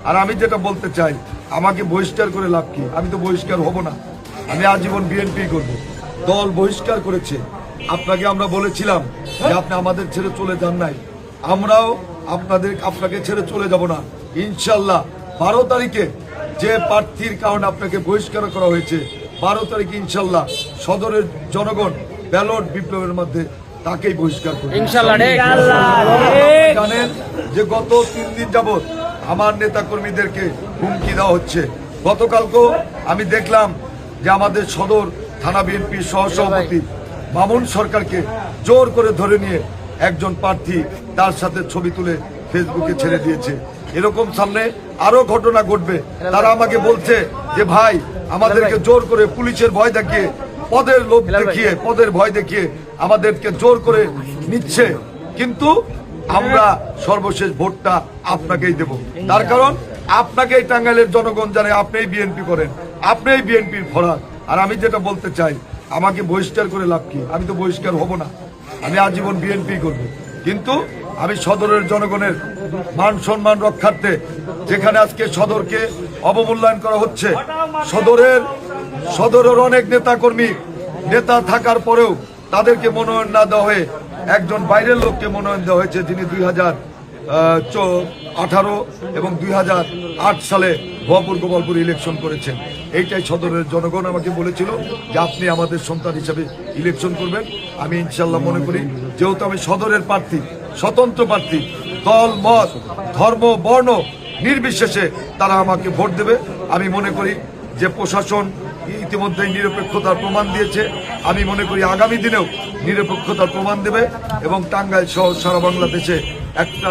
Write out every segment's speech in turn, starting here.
আর আমি যেটা বলতে চাই, আমাকে বহিষ্কার করে লাভ কি? আমি তো বহিষ্কার হব না, আমি আজীবন বিএনপি করব। দল বহিষ্কার করেছে, আপনাকে আমরা বলেছিলাম যে আপনি আমাদের ছেড়ে চলে যান নাই, আমরাও আপনাকে ছেড়ে চলে যাব না ইনশাল্লাহ। 12 তারিখে যে প্রার্থীর কারণে আপনাকে বহিষ্কার করা হয়েছে, 12 তারিখে ইনশাল্লাহ সদরের জনগণ ব্যালট বিপ্লবের মধ্যে তাকেই বহিষ্কার করবে ইনশাল্লাহ। জানেন যে গত 3 দিন যাবৎ আমার নেতা কর্মীদেরকে হুমকি দেওয়া হচ্ছে। গতকালকেও আমি দেখলাম যে আমাদের সদর থানা বিএনপির সহসভাপতি মামুন সরকারকে জোর করে ধরে নিয়ে একজন প্রার্থী তার সাথে ছবি তুলে ফেসবুকে ছেড়ে দিয়েছে। এরকম সামনে আরো ঘটনা ঘটবে। তারা আমাকে বলছে যে ভাই, আমাদেরকে জোর করে পুলিশের ভয় দেখিয়ে, পদের লোভ দেখিয়ে, পদের ভয় দেখিয়ে আমাদেরকে জোর করে নিচ্ছে, কিন্তু আমরা সর্বশেষ ভোটটা আপনাকেই দেব। তার কারণ আপনাকেই টাঙ্গাইলের জনগণ জানে, আপনিই বিএনপি করেন, আপনিই বিএনপির ফরাক। আর আমি যেটা বলতে চাই, আমাকে বহিষ্কার করে লাভ কি? আমি তো বহিষ্কার হব না, আমি আজীবন বিএনপি করব। কিন্তু আমি সদরের জনগণের মান সম্মান রক্ষার্থে, যেখানে আজকে সদরকে অবমূল্যায়ন করা হচ্ছে, সদরের অনেক নেতা থাকার পরেও তাদেরকে মনোনয়ন না দেওয়া হয়ে একজন বাইরের লোককে মনোনয়ন দেওয়া হয়েছে, যিনি 2018 এবং 2008 সালে ভুয়াপুর গোপালপুর ইলেকশন করেছেন। এইটাই সদরের জনগণ আমাকে বলেছিল যে আপনি আমাদের সন্তান হিসাবে ইলেকশন করবেন। আমি ইনশাল্লাহ মনে করি, যেহেতু আমি সদরের প্রার্থী, স্বতন্ত্র প্রার্থী, দল মত ধর্ম বর্ণ নির্বিশেষে তারা আমাকে ভোট দেবে। আমি মনে করি যে প্রশাসন ইতিমধ্যেই নিরপেক্ষতার প্রমাণ দিয়েছে, আমি মনে করি আগামী দিনেও নিরপেক্ষতার প্রমাণ দেবে এবং টাঙ্গাইল সহ সারা বাংলাদেশে একটা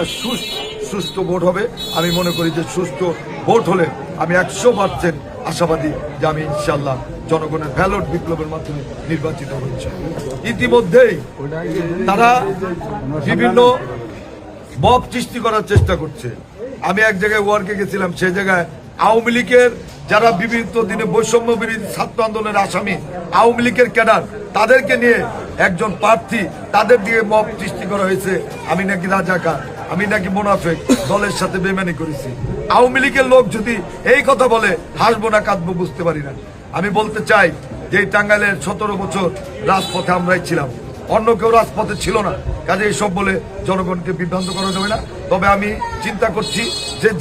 সুষ্ঠু ভোট হবে। আমি মনে করি যে সুষ্ঠু ভোট হলে আমি 100% আশাবাদী যে আমি ইনশাল্লাহ জনগণের ব্যালট বিপ্লবের মাধ্যমে নির্বাচিত হচ্ছে। ইতিমধ্যেই তারা বিভিন্ন মব সৃষ্টি করার চেষ্টা করছে। আমি এক জায়গায় ওয়ার্কে গেছিলাম, সেই জায়গায় আওয়ামী লীগের যারা বিভিন্ন দিনে বৈষম্য বিরোধী ছাত্র আন্দোলনের আসামি, আওয়ামী লীগের ক্যাডার, তাদেরকে নিয়ে একজন প্রার্থী, তাদের দিয়ে মব সৃষ্টি করা হয়েছে। আমি নাকি রাজাকার, আমি নাকি মুনাফেক, দলের সাথে বেমানি করেছি। আওয়ামী লীগের লোক যদি এই কথা বলে, হাসবো না কাঁদবো বুঝতে পারি না। আমি বলতে চাই যে এই টাঙ্গাইলের 17 বছর রাজপথে আমরাই ছিলাম, অন্য কেউ রাজপথে ছিল না। কাজে এইসব বলে জনগণকে বিভ্রান্ত করা যাবে না। তবে আমি চিন্তা করছি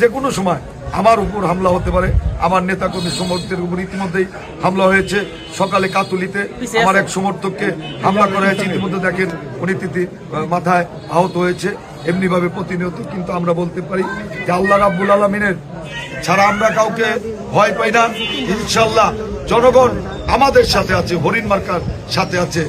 যে কোনো সময় আমার উপর হামলা হতে পারে। আমার নেতাকর্মী সমর্থকদের উপর ইতিমধ্যেই হামলা হয়েছে। সকালে কাতুলিতে আমার এক সমর্থককে হামলা করা হয়েছে, ইতিমধ্যে দেখেন উনি মাথায় আহত হয়েছে। এমনিভাবে প্রতিনিয়ত কিন্তু আমরা বলতে পারি যে আল্লাহ রাব্বুল আলামিনের ছাড়া আমরা কাউকে ভয় পাই না। ইনশাল্লাহ জনগণ আমাদের সাথে আছে, হরিণ মার্কার সাথে আছে।